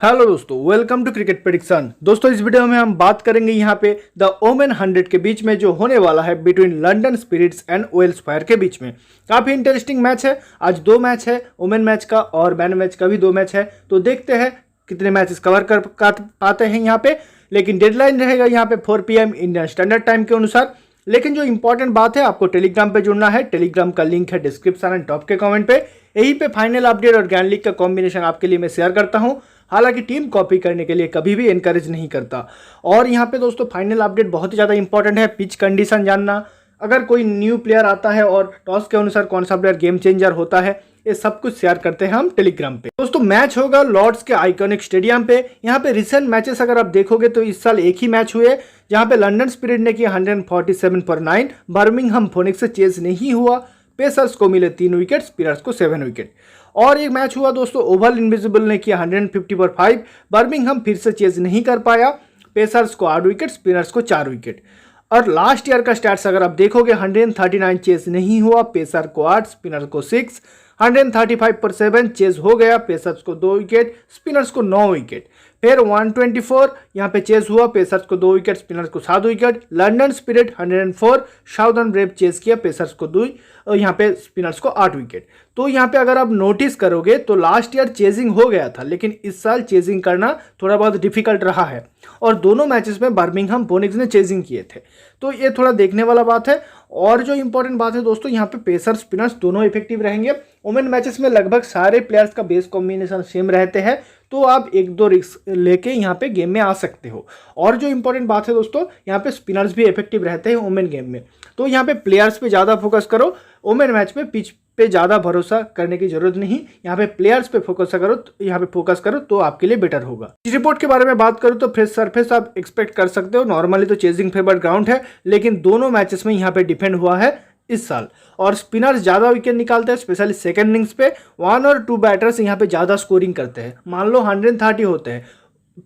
Hello दोस्तों, welcome to cricket prediction. दोस्तों, इस वीडियो में हम बात करेंगे यहाँ पे द ओमेन 100 के बीच में जो होने वाला है between London spirits and Welsh fire के बीच में। काफ़ी इंटरेस्टिंग मैच है। आज दो मैच है, वोमेन मैच का और मैन मैच का भी दो मैच है। तो देखते हैं कितने मैचेस कवर कर पाते हैं यहाँ पे। लेकिन डेडलाइन रहेगा यहाँ पे 4 PM इंडियन स्टैंडर्ड टाइम के अनुसार। लेकिन जो इंपॉर्टेंट बात है, आपको टेलीग्राम पे जुड़ना है। टेलीग्राम का लिंक है डिस्क्रिप्शन एंड टॉप के कमेंट पे। यहीं पे फाइनल अपडेट और ज्ञान लीग का कॉम्बिनेशन आपके लिए मैं शेयर करता हूँ। हालांकि टीम कॉपी करने के लिए कभी भी एनकरेज नहीं करता। और यहाँ पे दोस्तों फाइनल अपडेट बहुत ही ज़्यादा इंपॉर्टेंट है। पिच कंडीशन जानना, अगर कोई न्यू प्लेयर आता है और टॉस के अनुसार कौन सा प्लेयर गेम चेंजर होता है, ये सब कुछ शेयर करते हैं हम टेलीग्राम पे। दोस्तों मैच होगा लॉर्ड्स के आइकॉनिक स्टेडियम पे। यहाँ पे रिसेंट मैचेस अगर आप देखोगे तो इस साल एक ही मैच हुए, जहाँ पे लंदन स्पिरिट ने किया 147 पर 9, बर्मिंघम फोनिक्स से चेज नहीं हुआ। पेसर्स को मिले 3 विकेट, स्पिनर्स को 7 विकेट। और एक मैच हुआ दोस्तों, ओवल इनविजिबल ने किया 150 पर 5, बर्मिंघम फिर से चेज नहीं कर पाया। पेसर्स को 8 विकेट, स्पिनर्स को 4 विकेट। और लास्ट ईयर का स्टैट्स अगर आप देखोगे, 139 चेज नहीं हुआ, पेसर को 8, स्पिनर को 6। 135 पर 7 चेज हो गया, पेसर्स को 2 विकेट, स्पिनर्स को 9 विकेट। फिर 124 यहाँ पे चेज हुआ, पेसर्स को 2 विकेट, स्पिनर्स को 7 wicket. London spirit 104, southern brave chase किया, पेसर्स को 2 और यहाँ पे स्पिनर्स को 8 विकेट। तो यहाँ पे अगर आप नोटिस करोगे तो लास्ट ईयर चेजिंग हो गया था, लेकिन इस साल चेजिंग करना थोड़ा बहुत डिफिकल्ट रहा है। और दोनों मैचेस में बर्मिंघम फोनिक्स ने चेजिंग किए थे, तो ये थोड़ा देखने वाला बात है। और जो इंपॉर्टेंट बात है दोस्तों, यहाँ पे पेसर स्पिनर्स दोनों इफेक्टिव रहेंगे। वोमेन मैचेस में लगभग सारे प्लेयर्स का बेस कॉम्बिनेशन सेम रहते हैं, तो आप 1-2 रिस्क लेके यहाँ पे गेम में आ सकते हो। और जो इंपॉर्टेंट बात है दोस्तों, यहाँ पे स्पिनर्स भी इफेक्टिव रहते हैं वोमेन गेम में। तो यहाँ पे प्लेयर्स पे ज़्यादा फोकस करो। वोमेन मैच में पिच पे ज़्यादा भरोसा करने की जरूरत नहीं, यहाँ पे प्लेयर्स पे फोकस करो तो आपके लिए बेटर होगा। इस रिपोर्ट के बारे में बात करूँ तो फ्रेश सरफेस आप एक्सपेक्ट कर सकते हो। नॉर्मली तो चेजिंग फेवर्ड ग्राउंड है, लेकिन दोनों मैचेस में यहाँ पे डिफेंड हुआ है इस साल। और स्पिनर्स ज़्यादा विकेट निकालते हैं, स्पेशली सेकंड इनिंग्स पे 1 और 2 बैटर्स यहाँ पे ज़्यादा स्कोरिंग करते हैं। मान लो 130 होते हैं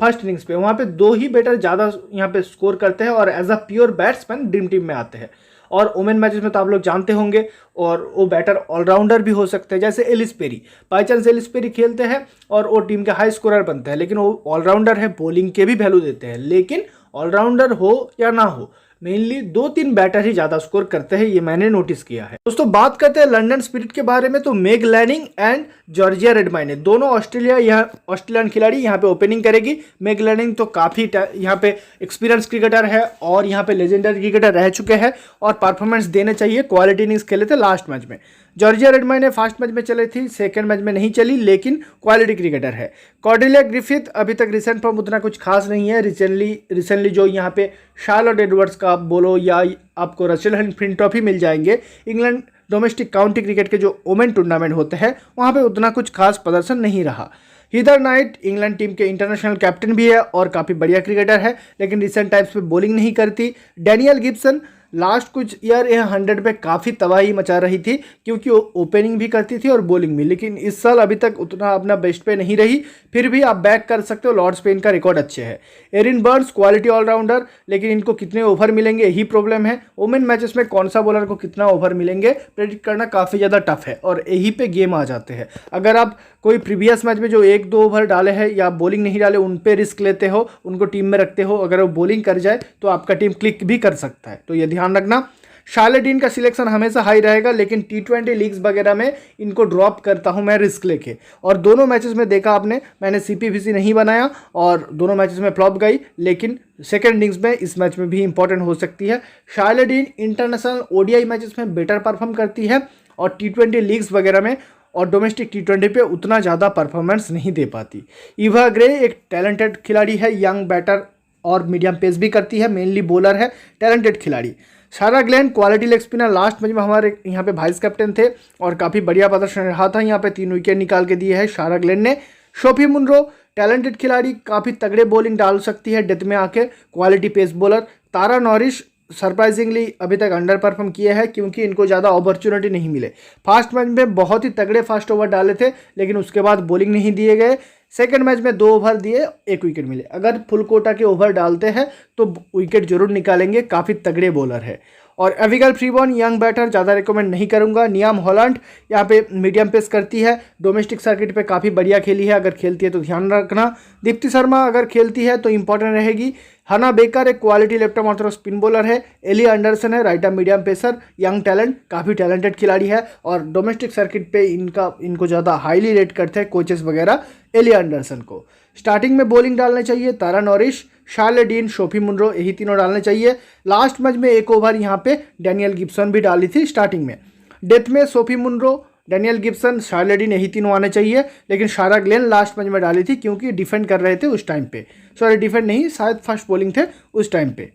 फर्स्ट इनिंग्स पे, वहाँ पे 2 ही बैटर ज़्यादा यहाँ पे स्कोर करते हैं और as a pure batsman dream team में आते हैं। और वोमेन मैचेस में तो आप लोग जानते होंगे, और वो बैटर ऑलराउंडर भी हो सकते हैं, जैसे Ellyse Perry. By chance Ellyse Perry खेलते हैं और वो टीम के हाई स्कोरर बनते हैं, लेकिन वो ऑलराउंडर है, बॉलिंग के भी वैल्यू देते हैं। लेकिन ऑलराउंडर हो या ना हो, मेनली 2-3 बैटर ही ज्यादा स्कोर करते हैं, ये मैंने नोटिस किया है। दोस्तों बात करते हैं लंदन स्पिरिट के बारे में, तो मेग लैनिंग एंड जॉर्जिया रेडमाइने दोनों ऑस्ट्रेलियन खिलाड़ी यहाँ पे ओपनिंग करेगी। मेग लैनिंग तो काफी यहाँ पे एक्सपीरियंस क्रिकेटर है और यहाँ पे लेजेंडरी क्रिकेटर रह चुके हैं और परफॉर्मेंस देने चाहिए। क्वालिटी इनिंग्स खेले थे लास्ट मैच में। जॉर्जिया रेडमाइने फर्स्ट मैच में चली थी, सेकंड मैच में नहीं चली, लेकिन क्वालिटी क्रिकेटर है। कॉर्डेलिया ग्रिफिथ अभी तक रिसेंट फॉर्म उतना कुछ खास नहीं है। रिसेंटली जो यहाँ पे शार्लोट एडवर्ड्स का आप बोलो या आपको रसेल हंट ट्रॉफी मिल जाएंगे। इंग्लैंड डोमेस्टिक काउंटी क्रिकेट के जो वोमेन टूर्नामेंट होते हैं, वहाँ पे उतना कुछ खास प्रदर्शन नहीं रहा। हीदर नाइट इंग्लैंड टीम के इंटरनेशनल कैप्टन भी है और काफ़ी बढ़िया क्रिकेटर है, लेकिन रिसेंट टाइम्स पे बॉलिंग नहीं करती। डैनियल गिब्सन लास्ट कुछ ईयर 100 पे काफ़ी तबाही मचा रही थी, क्योंकि वो ओपनिंग भी करती थी और बॉलिंग भी, लेकिन इस साल अभी तक उतना अपना बेस्ट पे नहीं रही। फिर भी आप बैक कर सकते हो, लॉर्ड्स पे इनका रिकॉर्ड अच्छे है। एरिन बर्न्स क्वालिटी ऑलराउंडर, लेकिन इनको कितने ओवर मिलेंगे यही प्रॉब्लम है। वोमेन मैचेस में कौन सा बॉलर को कितना ओवर मिलेंगे प्रेडिक्ट करना काफ़ी ज़्यादा टफ है, और यही पे गेम आ जाते हैं। अगर आप कोई प्रीवियस मैच में जो 1-2 ओवर डाले हैं या बॉलिंग नहीं डाले, उन पे रिस्क लेते हो, उनको टीम में रखते हो, अगर वो बॉलिंग कर जाए तो आपका टीम क्लिक भी कर सकता है, तो ये ध्यान रखना। शार्लेटीन का सिलेक्शन हमेशा हाई रहेगा, लेकिन T20 लीग्स वगैरह में इनको ड्रॉप करता हूं मैं रिस्क लेके। और दोनों मैचेस में देखा आपने, मैंने CPVC नहीं बनाया और दोनों मैचेस में फ्लॉप गई, लेकिन सेकेंड इनिंग्स में इस मैच में भी इंपॉर्टेंट हो सकती है। शार्लेटीन इंटरनेशनल ODI मैचेस में बेटर परफॉर्म करती है और T20 लीग्स वगैरह में और डोमेस्टिक T20 पे उतना ज़्यादा परफॉर्मेंस नहीं दे पाती। इवा ग्रे एक टैलेंटेड खिलाड़ी है, यंग बैटर और मीडियम पेस भी करती है, मेनली बॉलर है, टैलेंटेड खिलाड़ी। Sarah Glenn quality leg spinner, last match में हमारे यहाँ पे वाइस कैप्टन थे और काफ़ी बढ़िया प्रदर्शन रहा था, यहाँ पे 3 विकेट निकाल के दिए है सारा ग्लेन ने। सोफी मुनरो टैलेंटेड खिलाड़ी, काफ़ी तगड़े बॉलिंग डाल सकती है डेथ में आके, क्वालिटी पेस बॉलर। तारा नॉरिश सरप्राइजिंगली अभी तक अंडर परफॉर्म किए हैं, क्योंकि इनको ज़्यादा अपॉर्चुनिटी नहीं मिले। फास्ट मैच में बहुत ही तगड़े फास्ट ओवर डाले थे, लेकिन उसके बाद बॉलिंग नहीं दिए गए। सेकंड मैच में 2 ओवर दिए, 1 विकेट मिले। अगर फुल कोटा के ओवर डालते हैं तो विकेट जरूर निकालेंगे, काफ़ी तगड़े बॉलर है। और एविगल फ्रीबॉर्न यंग बैटर, ज़्यादा रिकमेंड नहीं करूंगा। नियाम हॉलैंड यहाँ पे मीडियम पेस करती है, डोमेस्टिक सर्किट पे काफ़ी बढ़िया खेली है, अगर खेलती है तो ध्यान रखना। दीप्ति शर्मा अगर खेलती है तो इंपॉर्टेंट रहेगी। हना बेकर एक quality left arm Orthodox spin bowler है। एली एंडरसन है right arm medium pacer, young talent, काफ़ी टैलेंटेड खिलाड़ी है और डोमेस्टिक सर्किट पे इनको ज़्यादा हाईली रेट करते हैं कोचेस वगैरह एली एंडरसन को। स्टार्टिंग में बॉलिंग डालने चाहिए तारा नॉरिश, शार्ले डीन, सोफी मुनरो, यही तीनों डालने चाहिए। लास्ट मैच में 1 ओवर यहाँ पे डैनियल गिब्सन भी डाली थी स्टार्टिंग में। डेथ में Sophie Munro, Danielle Gibson, Charlie Dean, यही तीनों आने चाहिए। लेकिन सारा ग्लेन लास्ट मैच में डाली थी क्योंकि डिफेंड कर रहे थे उस टाइम पे, सॉरी डिफेंड नहीं, शायद फर्स्ट बॉलिंग थे उस टाइम पे।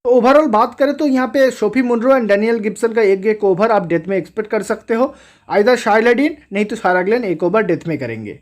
तो ओवरऑल बात करें तो यहाँ पे Sophie Munro and Danielle Gibson का एक ओवर आप डेथ में एक्सपेक्ट कर सकते हो। आइदर शार्ले डीन नहीं तो सारा ग्लेन 1 ओवर डेथ में करेंगे।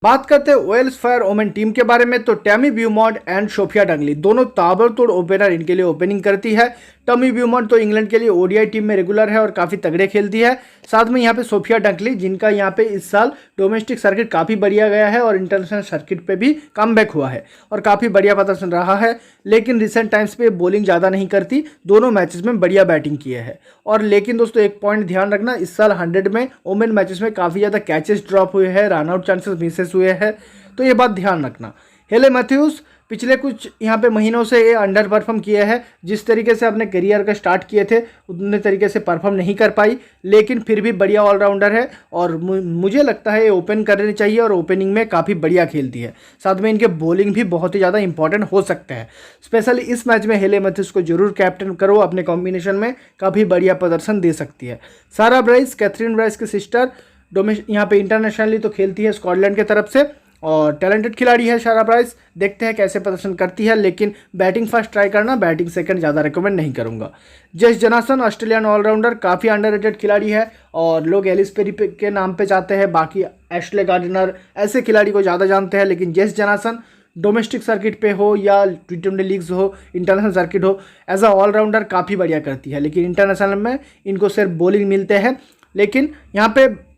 बात करते हैं वेल्स फायर ओमेन टीम के बारे में, तो टैमी ब्यूमॉन्ट एंड सोफिया डंगली दोनों ताबड़तोड़ ओपनर इनके लिए ओपनिंग करती है। टमी ब्यूमॉन्ट तो इंग्लैंड के लिए ओडीआई टीम में रेगुलर है और काफ़ी तगड़े खेलती है। साथ में यहाँ पे सोफिया डंगली जिनका यहाँ पे इस साल डोमेस्टिक सर्किट काफ़ी बढ़िया गया है और इंटरनेशनल सर्किट पे भी कमबैक हुआ है और काफ़ी बढ़िया प्रदर्शन रहा है। लेकिन रिसेंट टाइम्स पे बॉलिंग ज़्यादा नहीं करती, दोनों मैचेस में बढ़िया बैटिंग किए है। और लेकिन दोस्तों एक पॉइंट ध्यान रखना, इस साल 100 में वोमेन मैचेस में काफ़ी ज़्यादा कैचेस ड्रॉप हुए हैं, रन आउट चांसेस मिसेस हुए हैं, तो ये बात ध्यान रखना। हेले मैथ्यूज पिछले कुछ यहाँ पे महीनों से ये अंडर परफॉर्म किए हैं। जिस तरीके से अपने करियर का स्टार्ट किए थे उतने तरीके से परफॉर्म नहीं कर पाई, लेकिन फिर भी बढ़िया ऑलराउंडर है और मुझे लगता है ये ओपन करनी चाहिए और ओपनिंग में काफ़ी बढ़िया खेलती है। साथ में इनके बॉलिंग भी बहुत ही ज़्यादा इंपॉर्टेंट हो सकते हैं। स्पेशली इस मैच में हेले मैथ्यूज को जरूर कैप्टन करो, अपने कॉम्बिनेशन में काफ़ी बढ़िया प्रदर्शन दे सकती है। सारा ब्राइस, कैथरीन ब्राइस की सिस्टर, यहाँ पे इंटरनेशनली तो खेलती है स्कॉटलैंड की तरफ से और टैलेंटेड खिलाड़ी है सारा ब्राइस। देखते हैं कैसे प्रदर्शन करती है, लेकिन बैटिंग फर्स्ट ट्राई करना, बैटिंग सेकंड ज़्यादा रिकमेंड नहीं करूंगा। जेस जोनासन ऑस्ट्रेलियन ऑलराउंडर, काफ़ी अंडररेटेड खिलाड़ी है और लोग एलिस पेरी के नाम पे चाहते हैं, बाकी एशले गार्डनर ऐसे खिलाड़ी को ज़्यादा जानते हैं। लेकिन जेस जोनासन डोमेस्टिक सर्किट पे हो या T20 लीग्स हो, इंटरनेशनल सर्किट हो, एज अ ऑलराउंडर काफ़ी बढ़िया करती है। लेकिन इंटरनेशनल में इनको सिर्फ बॉलिंग मिलते हैं। लेकिन यहाँ पे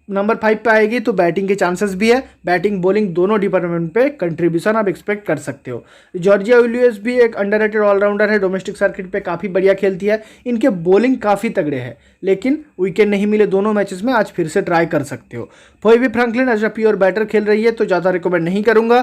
नंबर 5 पे आएगी तो बैटिंग के चांसेस भी है, बैटिंग बॉलिंग दोनों डिपार्टमेंट पे कंट्रीब्यूशन आप एक्सपेक्ट कर सकते हो। जॉर्जिया विलियम्स भी एक अंडररेटेड ऑलराउंडर है, डोमेस्टिक सर्किट पे काफ़ी बढ़िया खेलती है, इनके बॉलिंग काफ़ी तगड़े हैं, लेकिन विकेट नहीं मिले दोनों मैचेस में, आज फिर से ट्राई कर सकते हो। Phoebe Franklin as a pure batter खेल रही है तो ज़्यादा रिकमेंड नहीं करूंगा।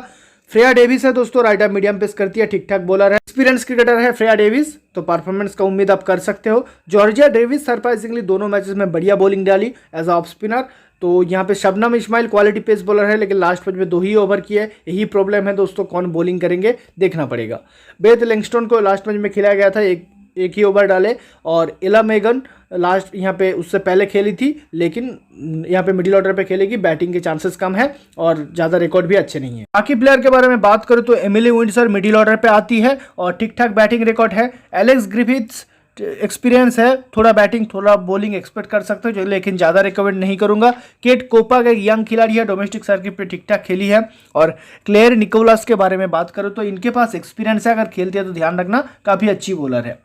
फ्रेया डेविस है दोस्तों, राइट आर्म मीडियम पेस करती है, ठीक ठाक बॉलर है, एक्सपीरियंस क्रिकेटर है फ्रेया डेविस, तो परफॉर्मेंस का उम्मीद आप कर सकते हो। जॉर्जिया डेविस सरप्राइजिंगली दोनों मैचेस में बढ़िया बॉलिंग डाली एज ऑफ स्पिनर। तो यहाँ पे Shabnim Ismail quality pace bowler है, लेकिन लास्ट मैच में 2 ही ओवर किए, यही प्रॉब्लम है दोस्तों, कौन बॉलिंग करेंगे देखना पड़ेगा। बेथ लैंगस्टन को लास्ट मैच में खिलाया गया था, एक ही ओवर डाले। और एला मेगन लास्ट यहाँ पे उससे पहले खेली थी, लेकिन यहाँ पे मिडिल ऑर्डर पे खेलेगी, बैटिंग के चांसेस कम है और ज़्यादा रिकॉर्ड भी अच्छे नहीं है। बाकी प्लेयर के बारे में बात करूँ तो एमिली विंडसर मिडिल ऑर्डर पे आती है और ठीक ठाक बैटिंग रिकॉर्ड है। एलेक्स ग्रिफिथ्स एक्सपीरियंस है, थोड़ा बैटिंग थोड़ा बॉलिंग एक्सपेक्ट कर सकते हो, लेकिन ज़्यादा रिकमेंड नहीं करूंगा। केट कोपा का एक यंग खिलाड़ी है, डोमेस्टिक सर्किट पे ठीक ठाक खेली है। और क्लेयर निकोलस के बारे में बात करूँ तो इनके पास एक्सपीरियंस है, अगर खेलती है तो ध्यान रखना, काफ़ी अच्छी बॉलर है।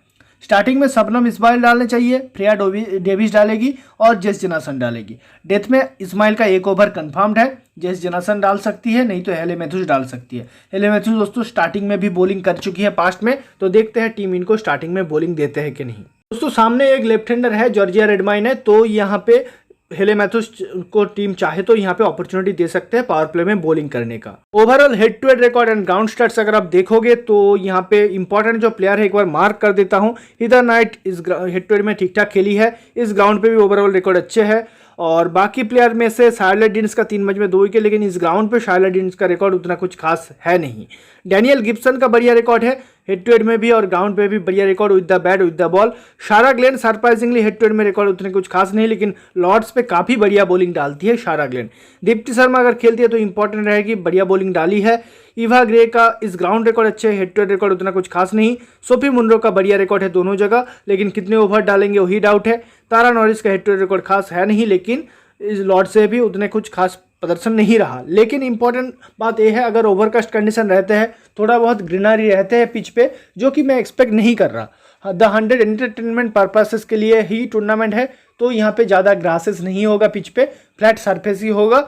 स्टार्टिंग में शबनम इस्माइल डालने चाहिए, फ्रेया डेविस डालेगी और जेस जोनासन डालेगी। डेथ में इस्माइल का 1 ओवर कंफर्म्ड है, जेस जोनासन डाल सकती है, नहीं तो हेले मैथ्यूज डाल सकती है। हेले मैथ्यूज दोस्तों स्टार्टिंग में भी बॉलिंग कर चुकी है पास्ट में, तो देखते हैं टीम इनको स्टार्टिंग में बॉलिंग देते हैं कि नहीं। दोस्तों सामने एक लेफ्ट हैंडर है, जॉर्जिया रेडमाइन है, तो यहाँ पे हेले मैथ्यूज को टीम चाहे तो यहाँ पे अपॉर्चुनिटी दे सकते हैं पावर प्ले में बॉलिंग करने का। Overall head to head record and ground stats अगर आप देखोगे तो यहाँ पे इंपॉर्टेंट जो प्लेयर है एक बार मार्क कर देता हूँ। हीदर नाइट इस हेड टू हेड में ठीक ठाक खेली है, इस ग्राउंड पे भी ओवरऑल रिकॉर्ड अच्छे है। और बाकी प्लेयर में से शार्लेट डीन्स का 3 मैच में 2 विकेट, लेकिन इस ग्राउंड पे शार्लेट डीन्स का रिकॉर्ड उतना कुछ खास है नहीं। डैनियल गिब्सन का बढ़िया रिकॉर्ड है, हेड टू हेड में भी और ग्राउंड पे भी बढ़िया record with the bat with the ball. Sarah Glenn surprisingly head to head में रिकॉर्ड उतने कुछ खास नहीं, लेकिन लॉर्ड्स पे काफ़ी बढ़िया बॉलिंग डालती है शारा ग्लेन। दीप्ति शर्मा अगर खेलती है तो इंपॉर्टेंट रहेगी, बढ़िया बॉलिंग डाली है। ईवा ग्रे का इस ग्राउंड रिकॉर्ड अच्छे, हेड टू हेड रिकॉर्ड उतना कुछ खास नहीं। सोफी मुनरो का बढ़िया रिकॉर्ड है दोनों जगह, लेकिन कितने ओवर डालेंगे वही डाउट है। तारा नॉरिस का हेड टू हेड रिकॉर्ड खास है नहीं, लेकिन इस लॉर्ड से भी उतने कुछ खास प्रदर्शन नहीं रहा। लेकिन इंपॉर्टेंट बात यह है, अगर ओवरकास्ट कंडीशन रहते हैं, थोड़ा बहुत ग्रीनरी रहते हैं पिच पे, जो कि मैं एक्सपेक्ट नहीं कर रहा। द 100 एंटरटेनमेंट पर्पसेस के लिए ही टूर्नामेंट है, तो यहाँ पे ज़्यादा ग्रासेस नहीं होगा पिच पे, फ्लैट सरफेस ही होगा,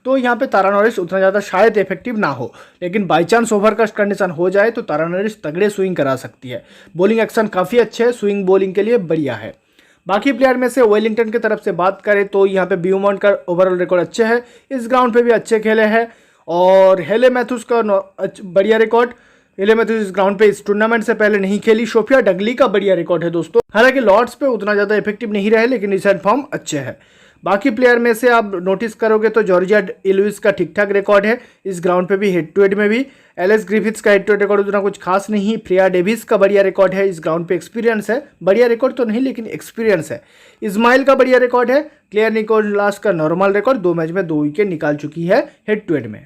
तो यहाँ पे तारा नॉरिस उतना ज़्यादा शायद इफेक्टिव ना हो, लेकिन बाई चांस ओवरकास्ट कंडीशन हो जाए तो तारा नॉरिस तगड़े स्विंग करा सकती है। बॉलिंग एक्शन काफ़ी अच्छे है, स्विंग बॉलिंग के लिए बढ़िया है। बाकी प्लेयर में से वेलिंगटन की तरफ से बात करें तो यहाँ पे ब्यूमॉन्ट का ओवरऑल रिकॉर्ड अच्छे है, इस ग्राउंड पे भी अच्छे खेले हैं। और हेले मैथ्यूज का बढ़िया रिकॉर्ड, हेले मैथ्यूज इस ग्राउंड पे इस टूर्नामेंट से पहले नहीं खेली। सोफिया डगली का बढ़िया रिकॉर्ड है दोस्तों, हालांकि लॉर्ड्स पे उतना ज़्यादा इफेक्टिव नहीं रहे, लेकिन रिसेंट फॉर्म अच्छे है। बाकी प्लेयर में से आप नोटिस करोगे तो जॉर्जिया इलुइस का ठीक ठाक रिकॉर्ड है, इस ग्राउंड पे भी हेड टू हेड में भी। एलेक्स ग्रिफिथ्स का हेड टू हेड रिकॉर्ड उतना कुछ खास नहीं। फ्रिया डेविस का बढ़िया रिकॉर्ड है, इस ग्राउंड पे एक्सपीरियंस है, बढ़िया रिकॉर्ड तो नहीं लेकिन एक्सपीरियंस है। इस्माइल का बढ़िया रिकॉर्ड है। क्लियर निकोलास का नॉर्मल रिकॉर्ड, 2 मैच में 2 विकेट निकाल चुकी है हेड टू हेड में।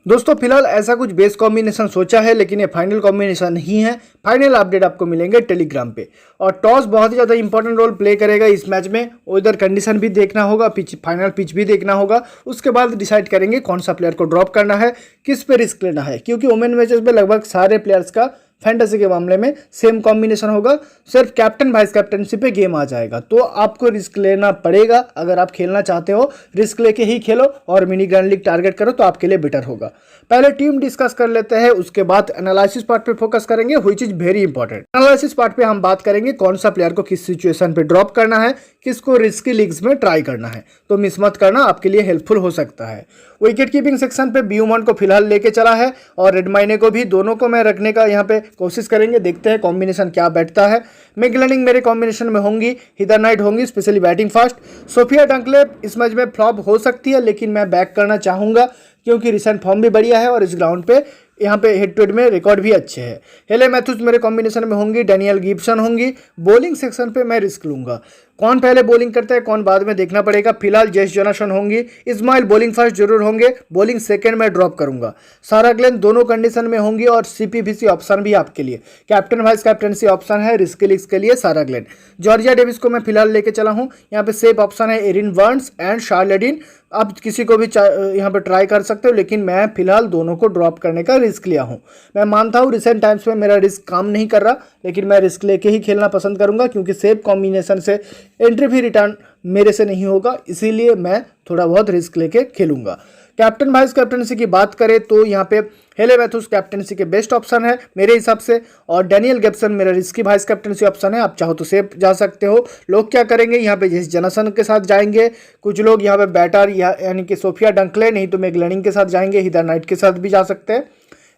दोस्तों फिलहाल ऐसा कुछ बेस कॉम्बिनेशन सोचा है, लेकिन ये फाइनल कॉम्बिनेशन नहीं है। फाइनल अपडेट आपको मिलेंगे टेलीग्राम पे। और टॉस बहुत ही ज़्यादा इंपॉर्टेंट रोल प्ले करेगा इस मैच में। वेदर कंडीशन भी देखना होगा, फाइनल पिच भी देखना होगा, उसके बाद डिसाइड करेंगे कौन सा प्लेयर को ड्रॉप करना है, किस पे रिस्क लेना है। क्योंकि वुमेन मैचेस में लगभग सारे प्लेयर्स का फैंटेसी के मामले में सेम कॉम्बिनेशन होगा, सिर्फ कैप्टन वाइस कैप्टनसी पे गेम आ जाएगा। तो आपको रिस्क लेना पड़ेगा, अगर आप खेलना चाहते हो रिस्क लेके ही खेलो और मिनी ग्रैंड लीग टारगेट करो तो आपके लिए बेटर होगा। पहले टीम डिस्कस कर लेते हैं, उसके बाद एनालिसिस पार्ट पे फोकस करेंगे, which is very important. Analysis part पे हम बात करेंगे कौन सा प्लेयर को किस सिचुएशन पे ड्रॉप करना है, किसको रिस्की लीग्स में ट्राई करना है, तो मिस मत करना, आपके लिए हेल्पफुल हो सकता है। विकेट कीपिंग सेक्शन पे ब्यूमॉन्ट को फिलहाल लेके चला है और रेडमाइने को भी, दोनों को मैं रखने का यहाँ पे कोशिश करेंगे, देखते हैं कॉम्बिनेशन क्या बैठता है। मैगलैनिंग मेरे कॉम्बिनेशन में होंगी, हीदर नाइट होंगी, specially batting fast. Sophia Dunkley इस मैच में फ्लॉप हो सकती है, लेकिन मैं बैक करना चाहूँगा क्योंकि रिसेंट फॉर्म भी बढ़िया है और इस ग्राउंड पे यहाँ पे हेड टू हेड में रिकॉर्ड भी अच्छे हैं। हेले मैथ्यूज मेरे कॉम्बिनेशन में होंगी, डैनियल गिब्सन होंगी। बॉलिंग सेक्शन पे मैं रिस्क लूंगा, कौन पहले बॉलिंग करता है कौन बाद में देखना पड़ेगा। फिलहाल जेस जोनासन होंगी, इस्माइल बॉलिंग फर्स्ट जरूर होंगे, बॉलिंग सेकंड में ड्रॉप करूंगा। सारा ग्लेन दोनों कंडीशन में होंगी और सीपीवीसी ऑप्शन भी आपके लिए, कैप्टन वाइस कैप्टनसी ऑप्शन है रिस्की लीग्स के लिए सारा ग्लेन। जॉर्जिया डेविस को मैं फिलहाल लेके चला हूँ, यहाँ पे सेफ ऑप्शन है एरिन बर्न्स एंड शार्लेडिन। आप किसी को भी यहाँ पे ट्राई कर सकते हो, लेकिन मैं फिलहाल दोनों को ड्रॉप करने का रिस्क लिया हूँ। मैं मानता हूँ रिसेंट टाइम्स में मेरा रिस्क काम नहीं कर रहा, लेकिन मैं रिस्क लेके ही खेलना पसंद करूंगा क्योंकि सेफ कॉम्बिनेशन से एंट्री भी रिटर्न मेरे से नहीं होगा, इसीलिए मैं थोड़ा बहुत रिस्क लेके खेलूंगा। कैप्टन वाइस कैप्टनसी की बात करें तो यहाँ पे हेले मैथ्यूज कैप्टनसी के बेस्ट ऑप्शन है मेरे हिसाब से, और डैनियल गिब्सन मेरा रिस्की वाइस कैप्टनसी ऑप्शन है। आप चाहो तो सेफ जा सकते हो। लोग क्या करेंगे यहाँ पे, जेस जोनासन के साथ जाएंगे, कुछ लोग यहाँ पे बैटर यानी कि सोफिया डंकले, नहीं तो मैगलैनिंग के साथ जाएंगे, हीदर नाइट के साथ भी जा सकते हैं।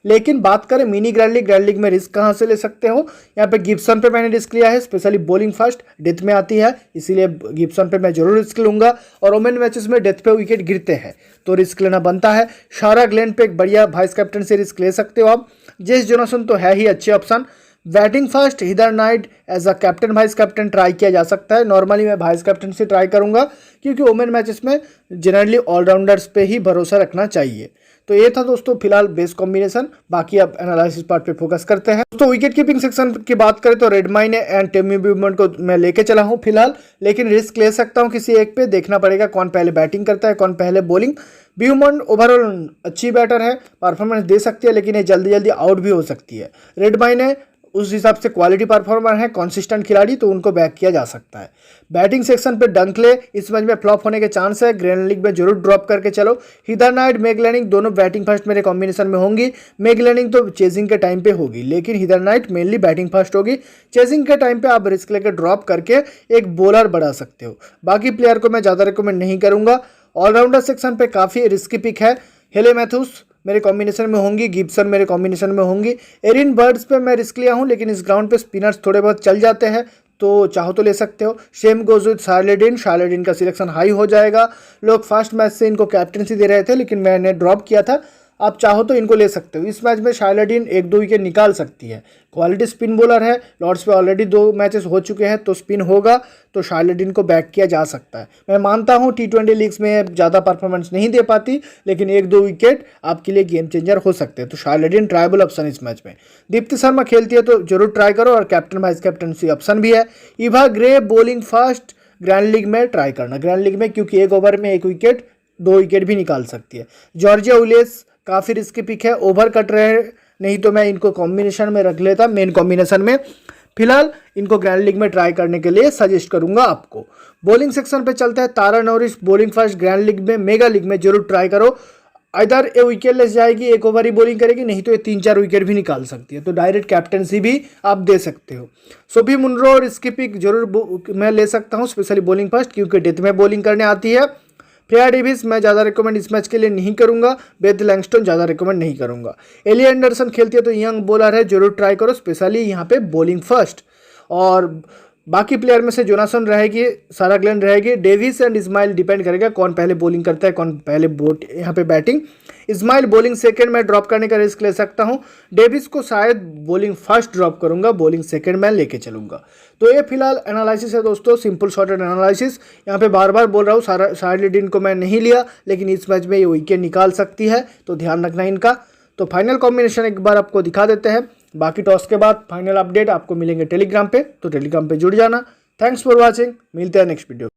लेकिन बात करें मिनी ग्रैंड लीग में रिस्क कहाँ से ले सकते हो, यहाँ पे गिब्सन पे मैंने रिस्क लिया है, स्पेशली बॉलिंग फर्स्ट डेथ में आती है, इसीलिए गिब्सन पे मैं जरूर रिस्क लूंगा। और वुमेन मैचेस में डेथ पे विकेट गिरते हैं तो रिस्क लेना बनता है। सारा ग्लेन पे एक बढ़िया वाइस कैप्टन से रिस्क ले सकते हो आप। जेस जोनासन तो है ही अच्छे option. Batting first Heather Knight as a captain vice captain try किया जा सकता है। नॉर्मली मैं वाइस कैप्टन से ट्राई करूंगा क्योंकि वुमेन मैचेस में जनरली ऑलराउंडर्स पे ही भरोसा रखना चाहिए। तो ये था दोस्तों फिलहाल बेस कॉम्बिनेशन, बाकी अब एनालिसिस पार्ट पे फोकस करते हैं। तो विकेट कीपिंग सेक्शन की बात करें तो रेडमाइने एंड टिमी ब्यूमॉन्ट को मैं लेके चला हूँ फिलहाल, लेकिन रिस्क ले सकता हूँ किसी एक पे, देखना पड़ेगा कौन पहले बैटिंग करता है कौन पहले बॉलिंग। ब्यूमॉन्ट ओवरऑल अच्छी बैटर है, परफॉर्मेंस दे सकती है, लेकिन ये जल्दी जल्दी आउट भी हो सकती है। रेडमाइने उस हिसाब से क्वालिटी परफॉर्मर है, कॉन्सिस्टेंट खिलाड़ी, तो उनको बैक किया जा सकता है। बैटिंग सेक्शन पे डंकले इस मैच में फ्लॉप होने के चांस है, ग्रैंड लीग में जरूर ड्रॉप करके चलो। हीदर नाइट मैगलैनिंग दोनों बैटिंग फर्स्ट मेरे कॉम्बिनेशन में होंगी। मैगलैनिंग तो चेजिंग के टाइम पे होगी, लेकिन heather night mainly batting first होगी। चेजिंग के टाइम पे आप रिस्क लेकर ड्रॉप करके एक बॉलर बढ़ा सकते हो। बाकी प्लेयर को मैं ज़्यादा रिकमेंड नहीं करूँगा। ऑलराउंडर सेक्शन पे काफ़ी रिस्की पिक है। हेले मैथ्यूज मेरे कॉम्बिनेशन में होंगी, गिब्सन मेरे कॉम्बिनेशन में होंगी। एरिन बर्ड्स पे मैं रिस्क लिया हूँ, लेकिन इस ग्राउंड पे स्पिनर्स थोड़े बहुत चल जाते हैं, तो चाहो तो ले सकते हो। सेम गोज विद शार्लेडिन का सिलेक्शन हाई हो जाएगा। लोग फर्स्ट मैच से इनको कैप्टनसी दे रहे थे, लेकिन मैंने ड्रॉप किया था। आप चाहो तो इनको ले सकते हो। इस मैच में शार्लेडिन 1-2 विकेट निकाल सकती है, क्वालिटी स्पिन बॉलर है। लॉर्ड्स पे ऑलरेडी 2 मैचेस हो चुके हैं, तो स्पिन होगा तो शार्लेडिन को बैक किया जा सकता है। मैं मानता हूँ T20 लीग्स में ज़्यादा परफॉर्मेंस नहीं दे पाती, लेकिन 1-2 विकेट आपके लिए गेम चेंजर हो सकते हैं। तो शार्लेडिन ट्रायबल ऑप्शन इस मैच में। दीप्ति शर्मा खेलती है तो जरूर ट्राई करो, और कैप्टन वाइस कैप्टनसी ऑप्शन भी है। Eva grey bowling fast grand league में ट्राई करना, ग्रैंड लीग में, क्योंकि 1 ओवर में 1 विकेट 2 विकेट भी निकाल सकती है। जॉर्जिया उलेस काफ़ी रिस्की पिक है, ओवर कट रहे, नहीं तो मैं इनको कॉम्बिनेशन में रख लेता मेन कॉम्बिनेशन में। फिलहाल इनको ग्रैंड लीग में ट्राई करने के लिए सजेस्ट करूंगा आपको। बॉलिंग सेक्शन पे चलते हैं। Tara Norris bowling first, grand league में, मेगा लीग में जरूर ट्राई करो। इधर ये विकेटलेस जाएगी, एक ओवर ही बॉलिंग करेगी, नहीं तो ये 3-4 विकेट भी निकाल सकती है, तो डायरेक्ट कैप्टनसी भी आप दे सकते हो। सोफी मुनरो और इसकी पिक जरूर मैं ले सकता हूँ, स्पेशली बॉलिंग फर्स्ट, क्योंकि डेथ में बॉलिंग करने आती है। फ्रेया डेविस मैं ज़्यादा रिकमेंड इस मैच के लिए नहीं करूंगा। बेथ लैंगस्टन ज़्यादा रिकमेंड नहीं करूंगा। एली एंडरसन खेलती है तो यंग बॉलर है, जरूर ट्राई करो, स्पेशली यहाँ पे बॉलिंग फर्स्ट। और बाकी प्लेयर में से जोनासन रहेगी, सारा ग्लेन रहेगी, डेविस एंड इस्माइल डिपेंड करेगा कौन पहले बॉलिंग करता है, कौन पहले यहाँ पे बैटिंग। इस्माइल बॉलिंग सेकंड में ड्रॉप करने का रिस्क ले सकता हूं। डेविस को शायद बॉलिंग फर्स्ट ड्रॉप करूंगा, बॉलिंग सेकंड में लेके चलूंगा। तो ये फिलहाल एनालिसिस है दोस्तों, सिंपल शॉर्टेड एनालिसिस। यहाँ पे बार बार बोल रहा हूँ, शार्लिडीन को मैं नहीं लिया, लेकिन इस मैच में ये विकेट निकाल सकती है, तो ध्यान रखना इनका। तो फाइनल कॉम्बिनेशन एक बार आपको दिखा देते हैं। बाकी टॉस के बाद फाइनल अपडेट आपको मिलेंगे टेलीग्राम पे, तो टेलीग्राम पे जुड़ जाना। थैंक्स फॉर वॉचिंग, मिलते हैं नेक्स्ट वीडियो।